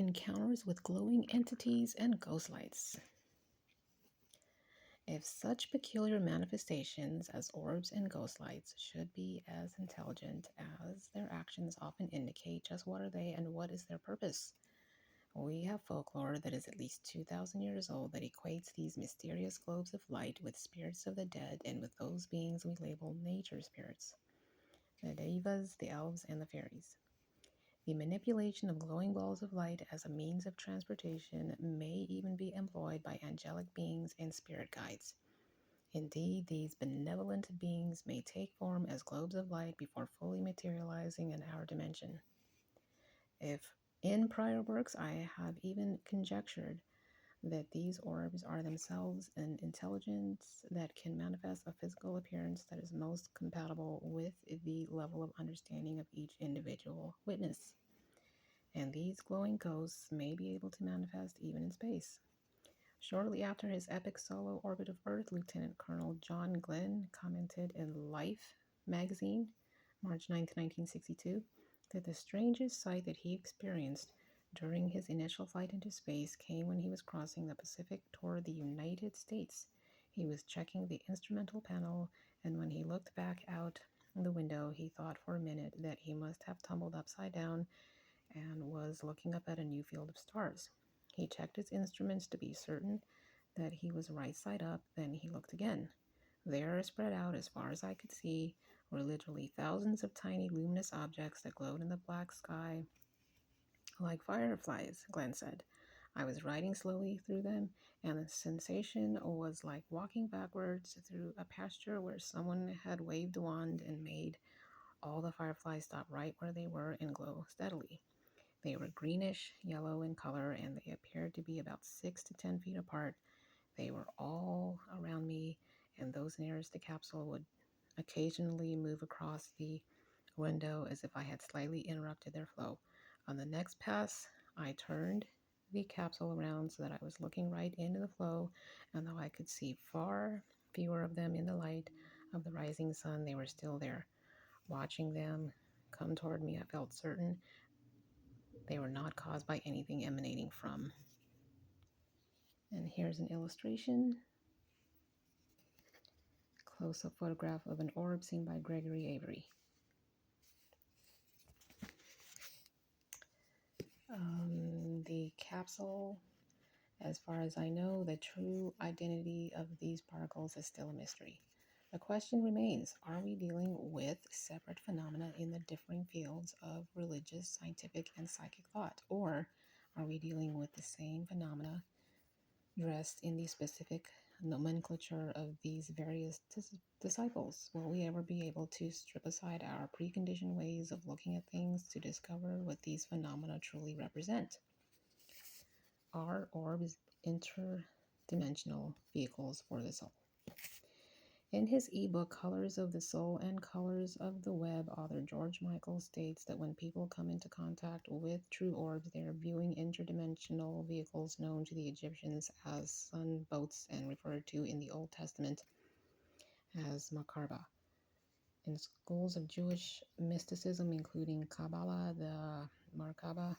encounters with glowing entities and ghost lights. If such peculiar manifestations as orbs and ghost lights should be as intelligent as their actions often indicate, just what are they and what is their purpose? We have folklore that is at least 2,000 years old that equates these mysterious globes of light with spirits of the dead and with those beings we label nature spirits, the devas, the elves, and the fairies. The manipulation of glowing balls of light as a means of transportation may even be employed by angelic beings and spirit guides. Indeed, these benevolent beings may take form as globes of light before fully materializing in our dimension. If in prior works I have even conjectured that these orbs are themselves an intelligence that can manifest a physical appearance that is most compatible with the level of understanding of each individual witness. And these glowing ghosts may be able to manifest even in space. Shortly after his epic solo orbit of Earth, Lieutenant Colonel John Glenn commented in Life magazine, March 9, 1962, that the strangest sight that he experienced during his initial flight into space came when he was crossing the Pacific toward the United States. He was checking the instrumental panel, and when he looked back out the window, he thought for a minute that he must have tumbled upside down and was looking up at a new field of stars. He checked his instruments to be certain that he was right side up, then he looked again. There, spread out as far as I could see, were literally thousands of tiny luminous objects that glowed in the black sky like fireflies, Glenn said. I was riding slowly through them, and the sensation was like walking backwards through a pasture where someone had waved a wand and made all the fireflies stop right where they were and glow steadily. They were greenish yellow in color, and they appeared to be about 6 to 10 feet apart. They were all around me, and those nearest the capsule would occasionally move across the window as if I had slightly interrupted their flow. On the next pass, I turned the capsule around so that I was looking right into the flow, and though I could see far fewer of them in the light of the rising sun, they were still there. Watching them come toward me, I felt certain they were not caused by anything emanating from. And here's an illustration. Close-up photograph of an orb seen by Gregory Avery. The capsule, as far as I know, the true identity of these particles is still a mystery. The question remains, are we dealing with separate phenomena in the differing fields of religious, scientific, and psychic thought? Or are we dealing with the same phenomena dressed in the specific nomenclature of these various disciples? Will we ever be able to strip aside our preconditioned ways of looking at things to discover what these phenomena truly represent? Are orbs interdimensional vehicles for the soul? In his ebook, Colors of the Soul and Colors of the Web, author George Michael states that when people come into contact with true orbs, they are viewing interdimensional vehicles known to the Egyptians as sun boats and referred to in the Old Testament as Makarbah. In schools of Jewish mysticism, including Kabbalah, the Markaba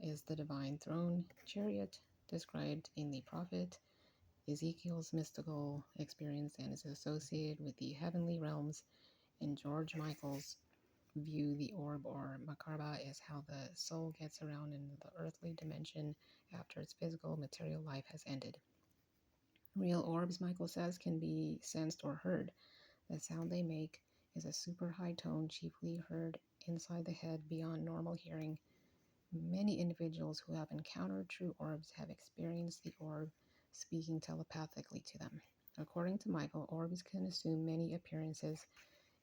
is the divine throne chariot described in the prophet Ezekiel's mystical experience and is associated with the heavenly realms. In George Michael's view, the orb or Makarbah is how the soul gets around in the earthly dimension after its physical material life has ended. Real orbs, Michael says, can be sensed or heard. The sound they make is a super high tone, chiefly heard inside the head beyond normal hearing. Many individuals who have encountered true orbs have experienced the orb speaking telepathically to them. According to Michael, orbs can assume many appearances,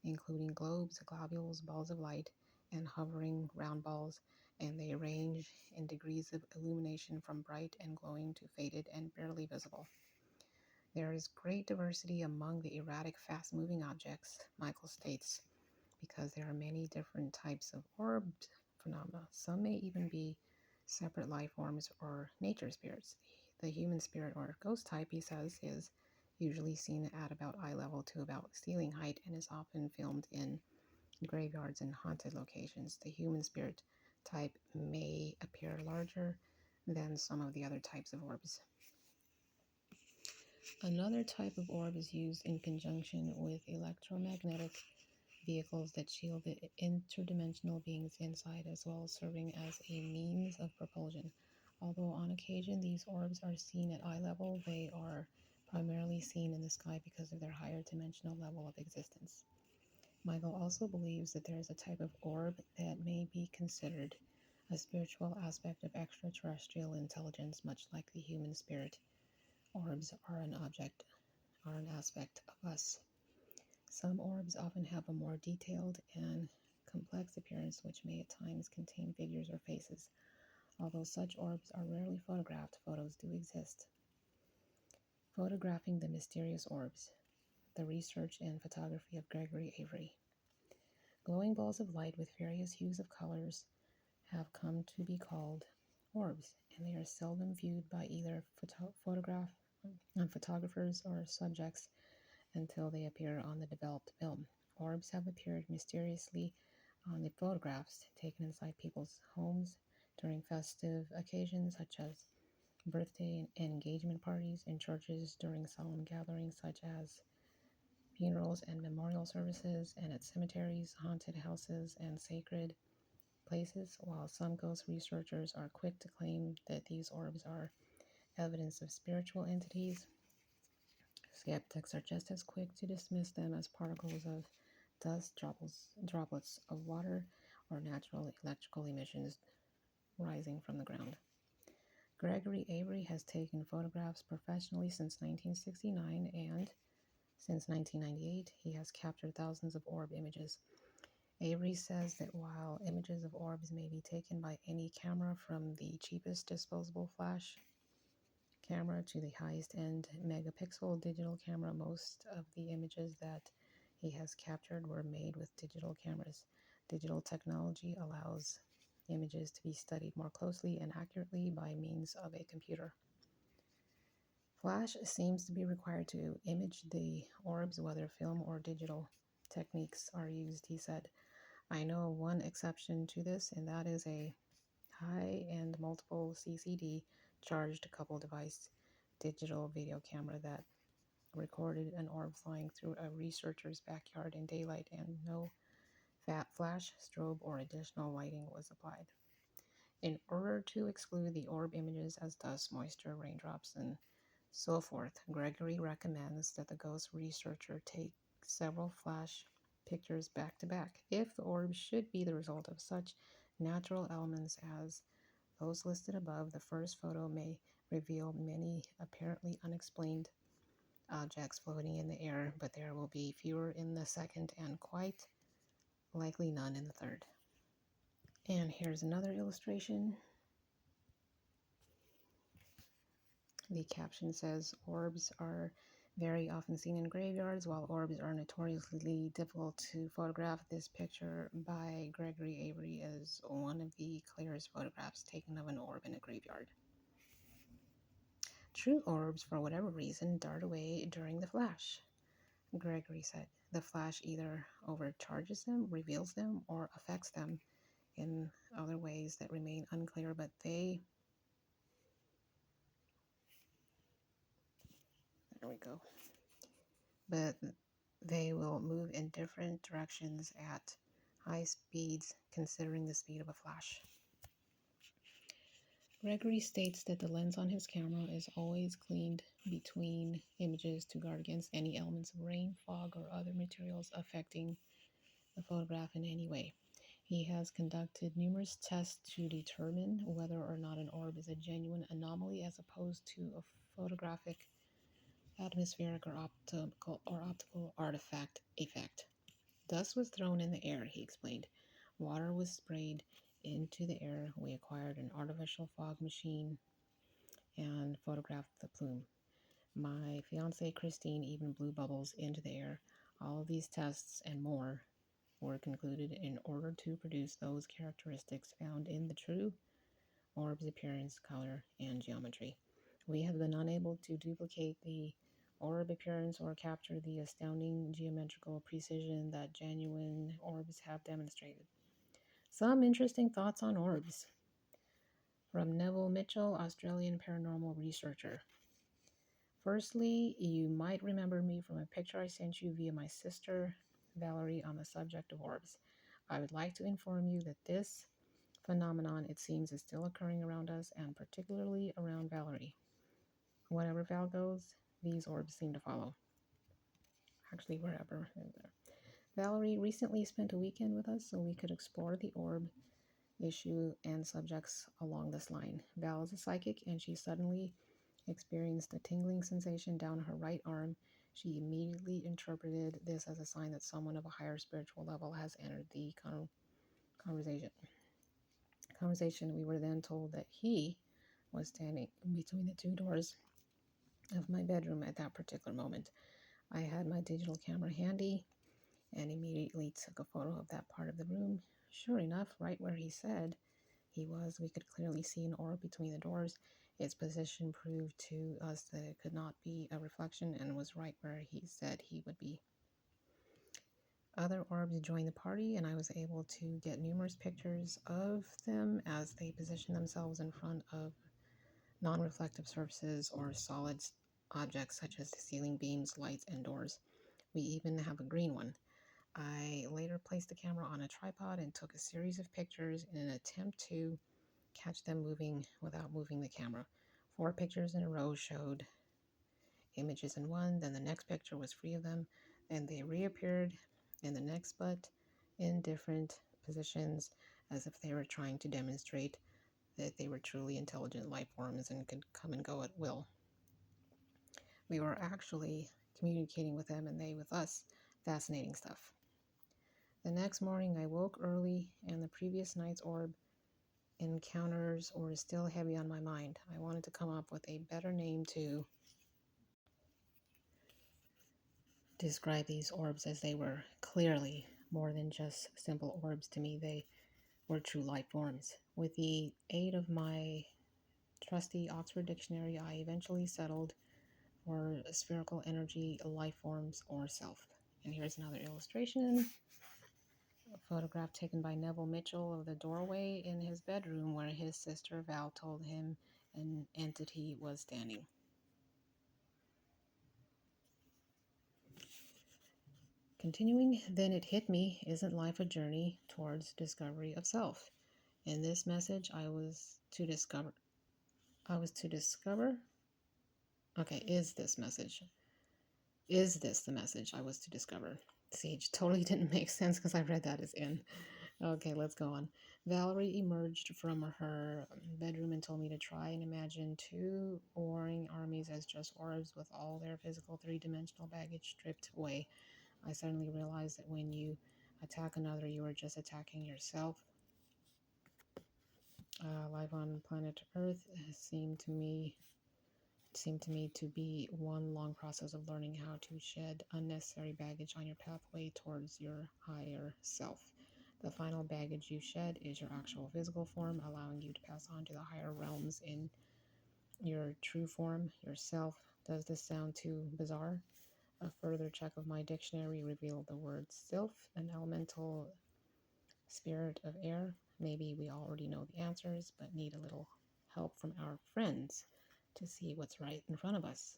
including globes, globules, balls of light, and hovering round balls, and they range in degrees of illumination from bright and glowing to faded and barely visible. There is great diversity among the erratic, fast-moving objects, Michael states, because there are many different types of orbed phenomena. Some may even be separate life forms or nature spirits. The human spirit or ghost type, he says, is usually seen at about eye level to about ceiling height and is often filmed in graveyards and haunted locations. The human spirit type may appear larger than some of the other types of orbs. Another type of orb is used in conjunction with electromagnetic vehicles that shield the interdimensional beings inside, as well as serving as a means of propulsion. Although on occasion these orbs are seen at eye level, they are primarily seen in the sky because of their higher dimensional level of existence. Michael also believes that there is a type of orb that may be considered a spiritual aspect of extraterrestrial intelligence, much like the human spirit. Orbs are an aspect of us. Some orbs often have a more detailed and complex appearance, which may at times contain figures or faces. Although such orbs are rarely photographed, photos do exist. Photographing the mysterious orbs, the research and photography of Gregory Avery. Glowing balls of light with various hues of colors have come to be called orbs, and they are seldom viewed by either photographers or subjects until they appear on the developed film. Orbs have appeared mysteriously on the photographs taken inside people's homes during festive occasions such as birthday and engagement parties, in churches during solemn gatherings such as funerals and memorial services, and at cemeteries, haunted houses, and sacred places. While some ghost researchers are quick to claim that these orbs are evidence of spiritual entities, skeptics are just as quick to dismiss them as particles of dust, droplets of water, or natural electrical emissions rising from the ground. Gregory Avery has taken photographs professionally since 1969, and since 1998, he has captured thousands of orb images. Avery says that while images of orbs may be taken by any camera, from the cheapest disposable flash camera to the highest end megapixel digital camera, most of the images that he has captured were made with digital cameras. Digital technology allows images to be studied more closely and accurately by means of a computer. Flash seems to be required to image the orbs, whether film or digital techniques are used, he said. I know one exception to this, and that is a high-end multiple CCD charged couple device digital video camera that recorded an orb flying through a researcher's backyard in daylight, and no flash, strobe, or additional lighting was applied. In order to exclude the orb images as dust, moisture, raindrops, and so forth, Gregory recommends that the ghost researcher take several flash pictures back to back. If the orb should be the result of such natural elements as those listed above, the first photo may reveal many apparently unexplained objects floating in the air, but there will be fewer in the second and quite likely none in the third. And here's another illustration. The caption says, orbs are very often seen in graveyards, while orbs are notoriously difficult to photograph. This picture by Gregory Avery is one of the clearest photographs taken of an orb in a graveyard. True orbs, for whatever reason, dart away during the flash, Gregory said. The flash either overcharges them, reveals them, or affects them in other ways that remain unclear, but there we go. But they will move in different directions at high speeds, considering the speed of a flash. Gregory states that the lens on his camera is always cleaned between images to guard against any elements of rain, fog, or other materials affecting the photograph in any way. He has conducted numerous tests to determine whether or not an orb is a genuine anomaly as opposed to a photographic, atmospheric, or optical artifact effect. Dust was thrown in the air, he explained. Water was sprayed into the air. We acquired an artificial fog machine and photographed the plume. My fiancée Christine even blew bubbles into the air. All of these tests and more were concluded in order to produce those characteristics found in the true orb's appearance, color, and geometry. We have been unable to duplicate the orb appearance or capture the astounding geometrical precision that genuine orbs have demonstrated. Some interesting thoughts on orbs from Neville Mitchell, Australian paranormal researcher. Firstly, you might remember me from a picture I sent you via my sister, Valerie, on the subject of orbs. I would like to inform you that this phenomenon, it seems, is still occurring around us and particularly around Valerie. Wherever Val goes, these orbs seem to follow. Actually, wherever. Valerie recently spent a weekend with us so we could explore the orb issue and subjects along this line. Val is a psychic and she suddenly experienced a tingling sensation down her right arm. She immediately interpreted this as a sign that someone of a higher spiritual level has entered the conversation. We were then told that he was standing between the two doors of my bedroom at that particular moment. I had my digital camera handy and immediately took a photo of that part of the room. Sure enough, right where he said he was, we could clearly see an orb between the doors. Its position proved to us that it could not be a reflection and was right where he said he would be. Other orbs joined the party, and I was able to get numerous pictures of them as they position themselves in front of non-reflective surfaces or solid objects such as the ceiling beams, lights, and doors. We even have a green one. I later placed the camera on a tripod and took a series of pictures in an attempt to catch them moving without moving the camera. 4 pictures in a row showed images in one, then the next picture was free of them, and they reappeared in the next but in different positions as if they were trying to demonstrate that they were truly intelligent life forms and could come and go at will. We were actually communicating with them and they with us. Fascinating stuff. The next morning I woke early and the previous night's orb encounters were still heavy on my mind. I wanted to come up with a better name to describe these orbs, as they were clearly more than just simple orbs to me. They were true life forms. With the aid of my trusty Oxford Dictionary, I eventually settled for spherical energy, life forms, or self. And here's another illustration. A photograph taken by Neville Mitchell of the doorway in his bedroom where his sister Val told him an entity was standing. Continuing, then it hit me, isn't life a journey towards discovery of self? In this message, I was to discover, okay, is this the message I was to discover? See, it totally didn't make sense because I read that as in. Okay, let's go on. Valerie emerged from her bedroom and told me to try and imagine 2 warring armies as just orbs with all their physical 3-dimensional baggage stripped away. I suddenly realized that when you attack another, you are just attacking yourself. Life on planet Earth seemed to me to be one long process of learning how to shed unnecessary baggage on your pathway towards your higher self. The final baggage you shed is your actual physical form, allowing you to pass on to the higher realms in your true form, yourself. Does this sound too bizarre? A further check of my dictionary revealed the word sylph, an elemental spirit of air. Maybe we already know the answers, but need a little help from our friends to see what's right in front of us.